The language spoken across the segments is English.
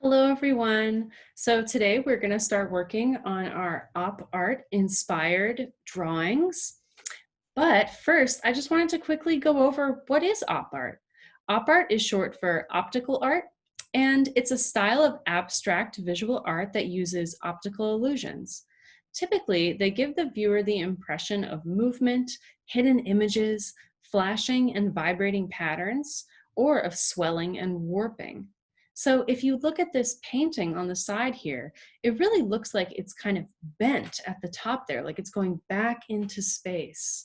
Hello, everyone. So today we're going to start working on our op art inspired drawings. But first, I just wanted to quickly go over what is op art. Op art is short for optical art, and it's a style of abstract visual art that uses optical illusions. Typically, they give the viewer the impression of movement, hidden images, flashing and vibrating patterns, or of swelling and warping. So if you look at this painting on the side here, it really looks like it's kind of bent at the top there, like it's going back into space.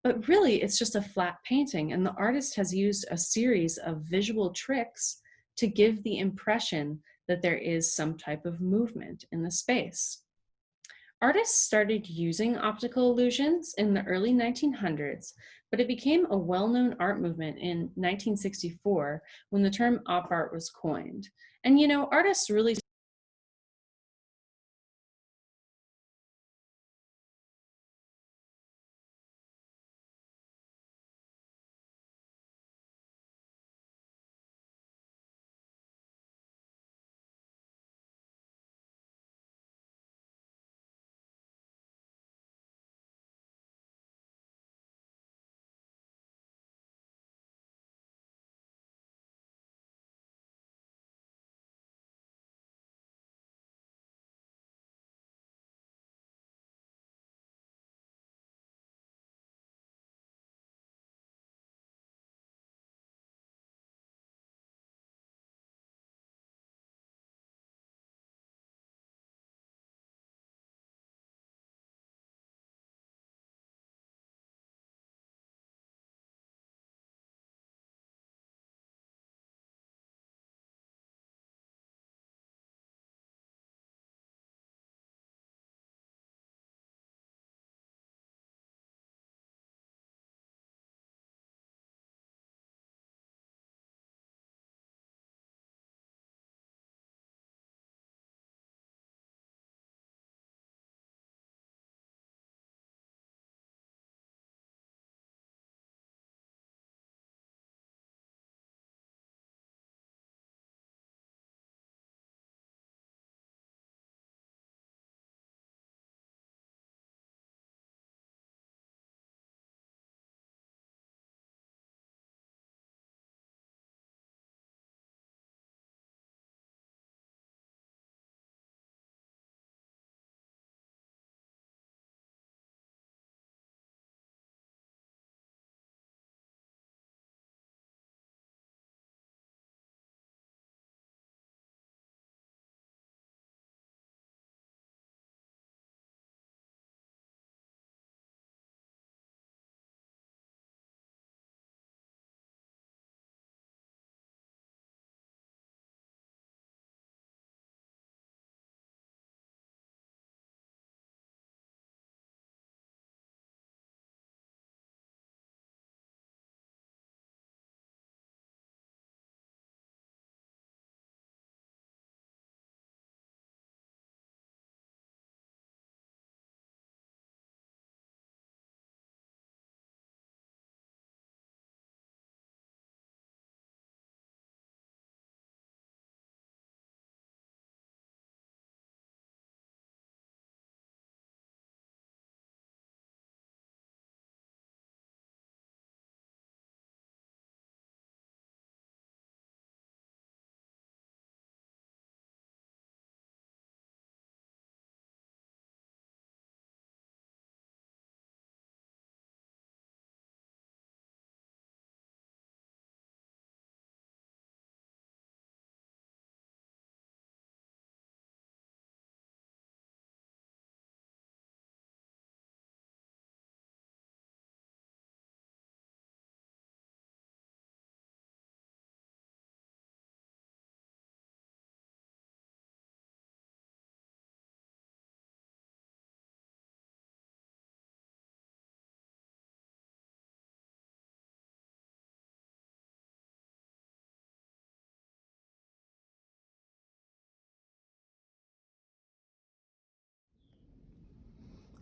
But really, it's just a flat painting, and the artist has used a series of visual tricks to give the impression that there is some type of movement in the space. Artists started using optical illusions in the early 1900s, but it became a well-known art movement in 1964 when the term op art was coined. And artists really.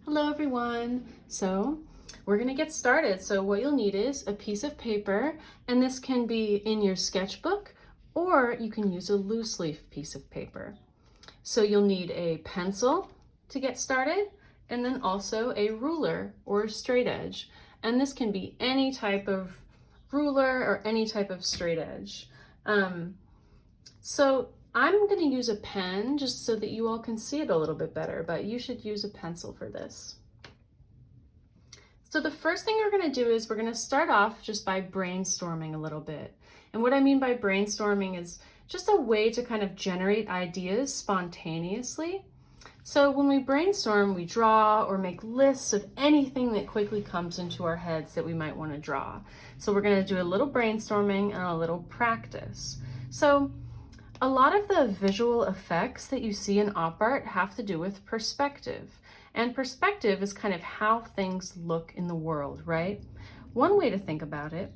Hello, everyone. So we're going to get started. So what you'll need is a piece of paper, and this can be in your sketchbook or you can use a loose leaf piece of paper. So you'll need a pencil to get started, and then also a ruler or a straight edge. And this can be any type of ruler or any type of straight edge. So I'm going to use a pen just so that you all can see it a little bit better, but you should use a pencil for this. So the first thing we're going to do is we're going to start off just by brainstorming a little bit. And what I mean by brainstorming is just a way to kind of generate ideas spontaneously. So when we brainstorm, we draw or make lists of anything that quickly comes into our heads that we might want to draw. So we're going to do a little brainstorming and a little practice. So a lot of the visual effects that you see in op art have to do with perspective. And perspective is kind of how things look in the world, right? One way to think about it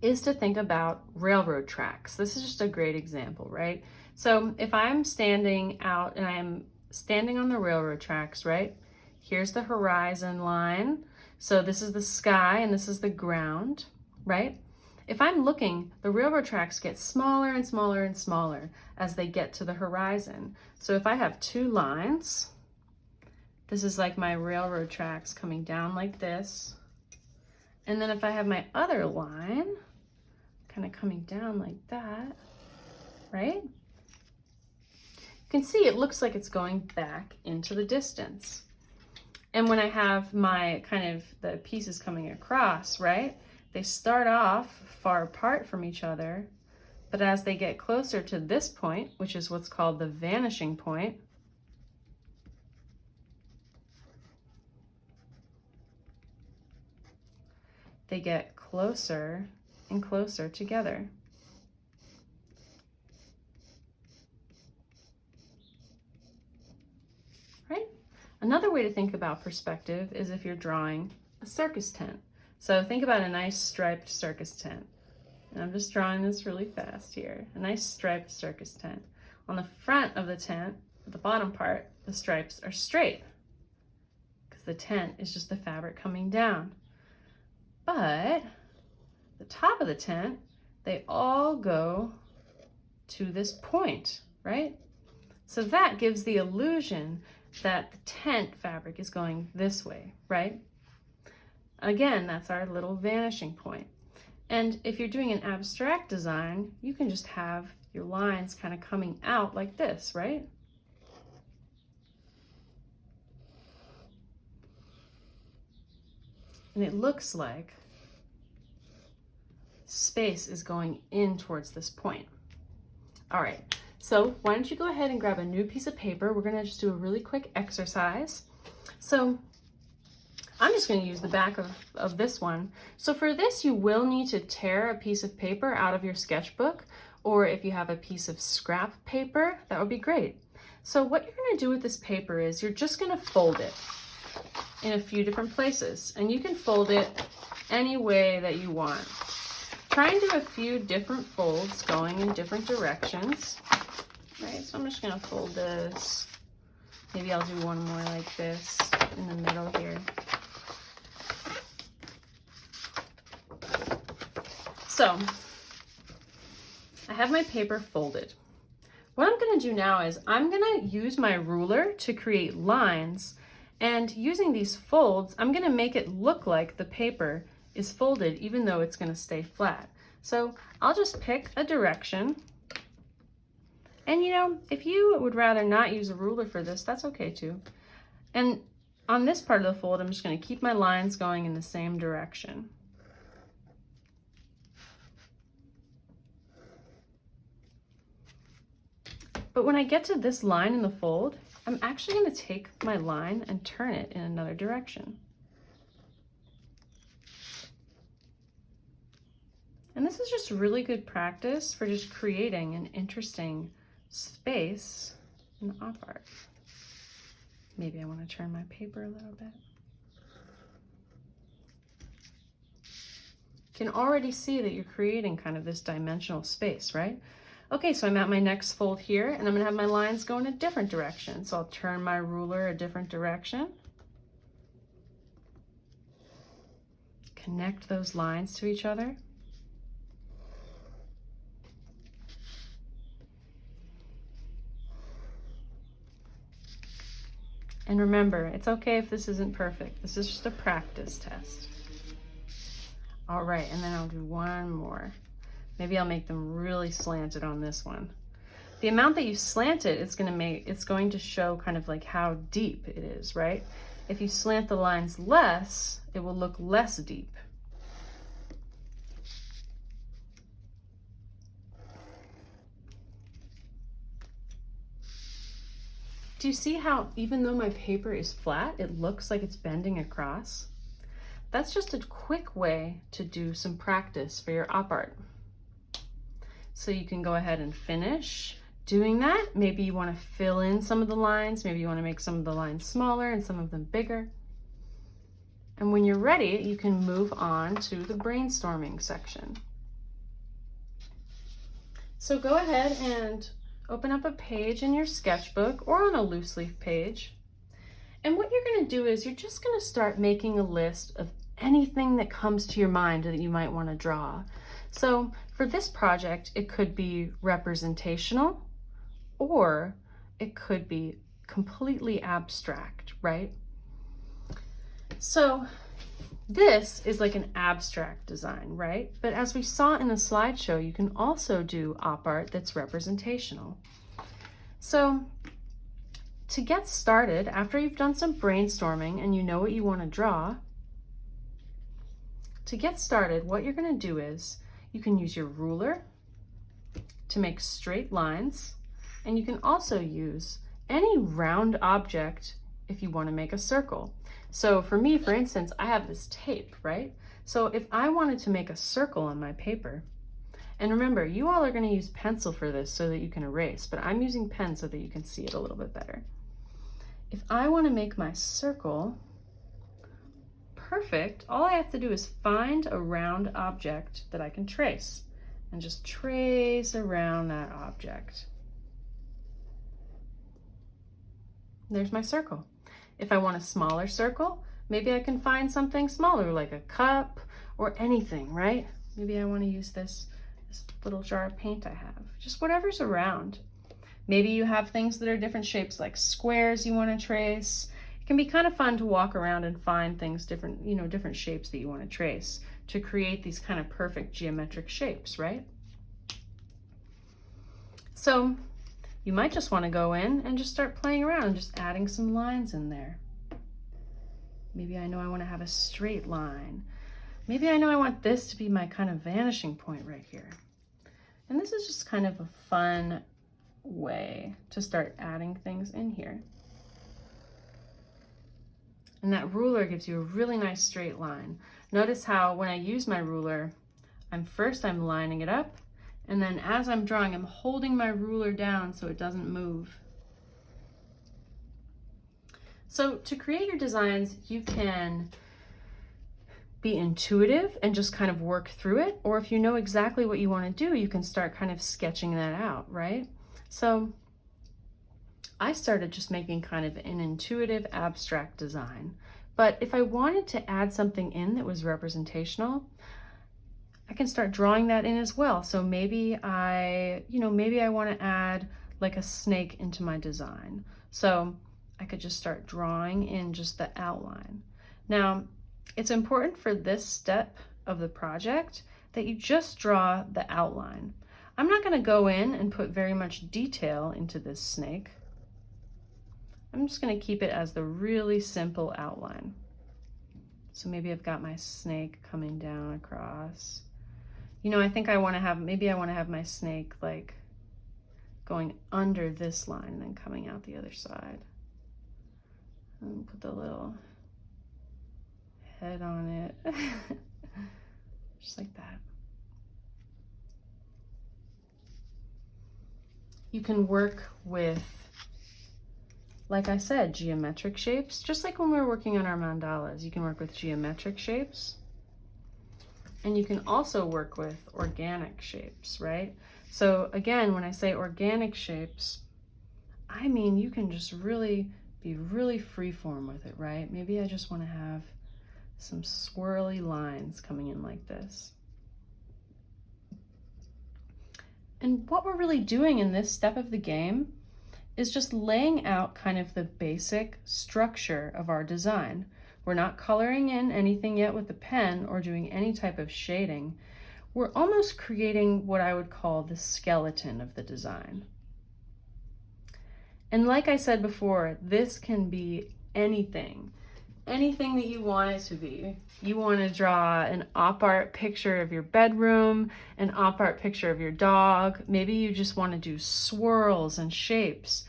is to think about railroad tracks. This is just a great example, right? So if I'm standing out and I'm standing on the railroad tracks, right? Here's the horizon line. So this is the sky and this is the ground, right? If I'm looking, the railroad tracks get smaller and smaller and smaller as they get to the horizon. So if I have two lines, this is like my railroad tracks coming down like this. And then if I have my other line kind of coming down like that, right? You can see it looks like it's going back into the distance. And when I have my kind of the pieces coming across, right? They start off far apart from each other, but as they get closer to this point, which is what's called the vanishing point, they get closer and closer together. Right? Another way to think about perspective is if you're drawing a circus tent. So think about a nice striped circus tent. And I'm just drawing this really fast here. A nice striped circus tent. On the front of the tent, the bottom part, the stripes are straight because the tent is just the fabric coming down. But the top of the tent, they all go to this point, right? So that gives the illusion that the tent fabric is going this way, right? Again, that's our little vanishing point. And if you're doing an abstract design, you can just have your lines kind of coming out like this, right? And it looks like space is going in towards this point. All right, so why don't you go ahead and grab a new piece of paper. We're gonna just do a really quick exercise. So I'm just gonna use the back of this one. So for this, you will need to tear a piece of paper out of your sketchbook, or if you have a piece of scrap paper, that would be great. So what you're gonna do with this paper is you're just gonna fold it in a few different places, and you can fold it any way that you want. Try and do a few different folds going in different directions. Right, so I'm just gonna fold this. Maybe I'll do one more like this in the middle here. So I have my paper folded. What I'm gonna do now is I'm gonna use my ruler to create lines, and using these folds, I'm gonna make it look like the paper is folded even though it's gonna stay flat. So I'll just pick a direction. And you know, if you would rather not use a ruler for this, that's okay too. And on this part of the fold, I'm just gonna keep my lines going in the same direction. But when I get to this line in the fold, I'm actually gonna take my line and turn it in another direction. And this is just really good practice for just creating an interesting space in op art. Maybe I want to turn my paper a little bit. You can already see that you're creating kind of this dimensional space, right? Okay, so I'm at my next fold here, and I'm gonna have my lines go in a different direction. So I'll turn my ruler a different direction. Connect those lines to each other. And remember, it's okay if this isn't perfect. This is just a practice test. All right, and then I'll do one more. Maybe I'll make them really slanted on this one. The amount that you slant it, it's going to show kind of like how deep it is, right? If you slant the lines less, it will look less deep. Do you see how even though my paper is flat, it looks like it's bending across? That's just a quick way to do some practice for your op art. So you can go ahead and finish doing that. Maybe you want to fill in some of the lines. Maybe you want to make some of the lines smaller and some of them bigger. And when you're ready, you can move on to the brainstorming section. So go ahead and open up a page in your sketchbook or on a loose leaf page. And what you're going to do is you're just going to start making a list of anything that comes to your mind that you might want to draw. So for this project, it could be representational or it could be completely abstract, right? So this is like an abstract design, right? But as we saw in the slideshow, you can also do op art that's representational. So to get started, after you've done some brainstorming and you know what you want to draw, to get started, what you're going to do is you can use your ruler to make straight lines, and you can also use any round object if you want to make a circle. So for me, for instance, I have this tape, right? So if I wanted to make a circle on my paper, and remember, you all are going to use pencil for this so that you can erase, but I'm using pen so that you can see it a little bit better. If I want to make my circle perfect, all I have to do is find a round object that I can trace and just trace around that object. There's my circle. If I want a smaller circle, maybe I can find something smaller like a cup or anything, right? Maybe I want to use this little jar of paint I have, just whatever's around. Maybe you have things that are different shapes like squares you want to trace. It can be kind of fun to walk around and find things different, different shapes that you want to trace to create these kind of perfect geometric shapes, right? So you might just want to go in and just start playing around and just adding some lines in there. Maybe I know I want to have a straight line. Maybe I know I want this to be my kind of vanishing point right here. And this is just kind of a fun way to start adding things in here. And that ruler gives you a really nice straight line. Notice how when I use my ruler, I'm lining it up, and then as I'm drawing, I'm holding my ruler down so it doesn't move. So to create your designs, you can be intuitive and just kind of work through it, or if you know exactly what you want to do, you can start kind of sketching that out, right? So I started just making kind of an intuitive abstract design, but if I wanted to add something in that was representational, I can start drawing that in as well. So maybe I want to add like a snake into my design. So I could just start drawing in just the outline. Now, it's important for this step of the project that you just draw the outline. I'm not going to go in and put very much detail into this snake. I'm just going to keep it as the really simple outline. So maybe I've got my snake coming down across. I think maybe I want to have my snake like going under this line and then coming out the other side. And put the little head on it. Just like that. You can work with, like I said, geometric shapes. Just like when we were working on our mandalas, you can work with geometric shapes. And you can also work with organic shapes, right? So again, when I say organic shapes, I mean you can just really be really freeform with it, right? Maybe I just want to have some swirly lines coming in like this. And what we're really doing in this step of the game is just laying out kind of the basic structure of our design. We're not coloring in anything yet with the pen or doing any type of shading. We're almost creating what I would call the skeleton of the design. And like I said before, this can be anything that you want it to be. You want to draw an op art picture of your bedroom, an op art picture of your dog. Maybe you just want to do swirls and shapes.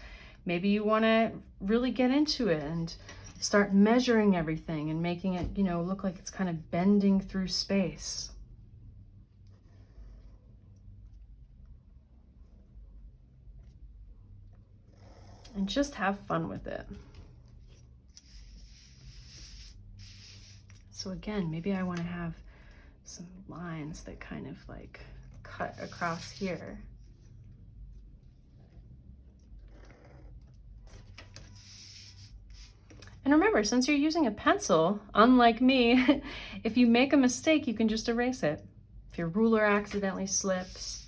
Maybe you want to really get into it and start measuring everything and making it, look like it's kind of bending through space. And just have fun with it. So again, maybe I want to have some lines that kind of like cut across here. And remember, since you're using a pencil, unlike me, if you make a mistake, you can just erase it. If your ruler accidentally slips.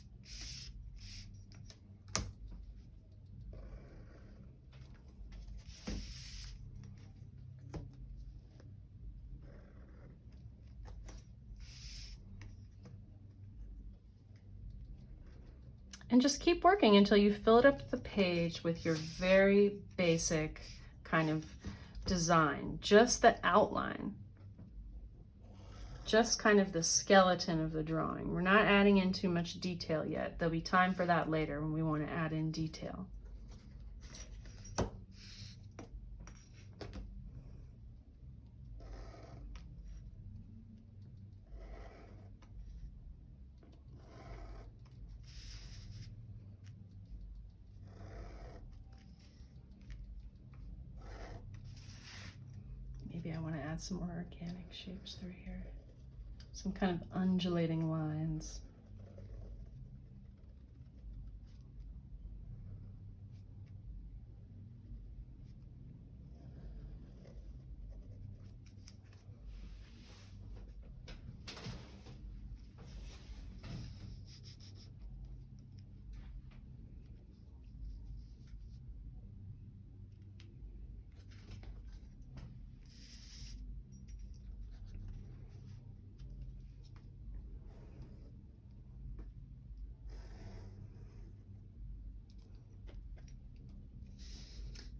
And just keep working until you fill it up the page with your very basic kind of design, just the outline, just kind of the skeleton of the drawing. We're not adding in too much detail yet. There'll be time for that later when we want to add in detail. Maybe I want to add some more organic shapes through here. Some kind of undulating lines.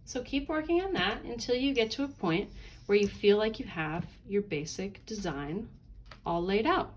So keep working on that until you get to a point where you feel like you have your basic design all laid out.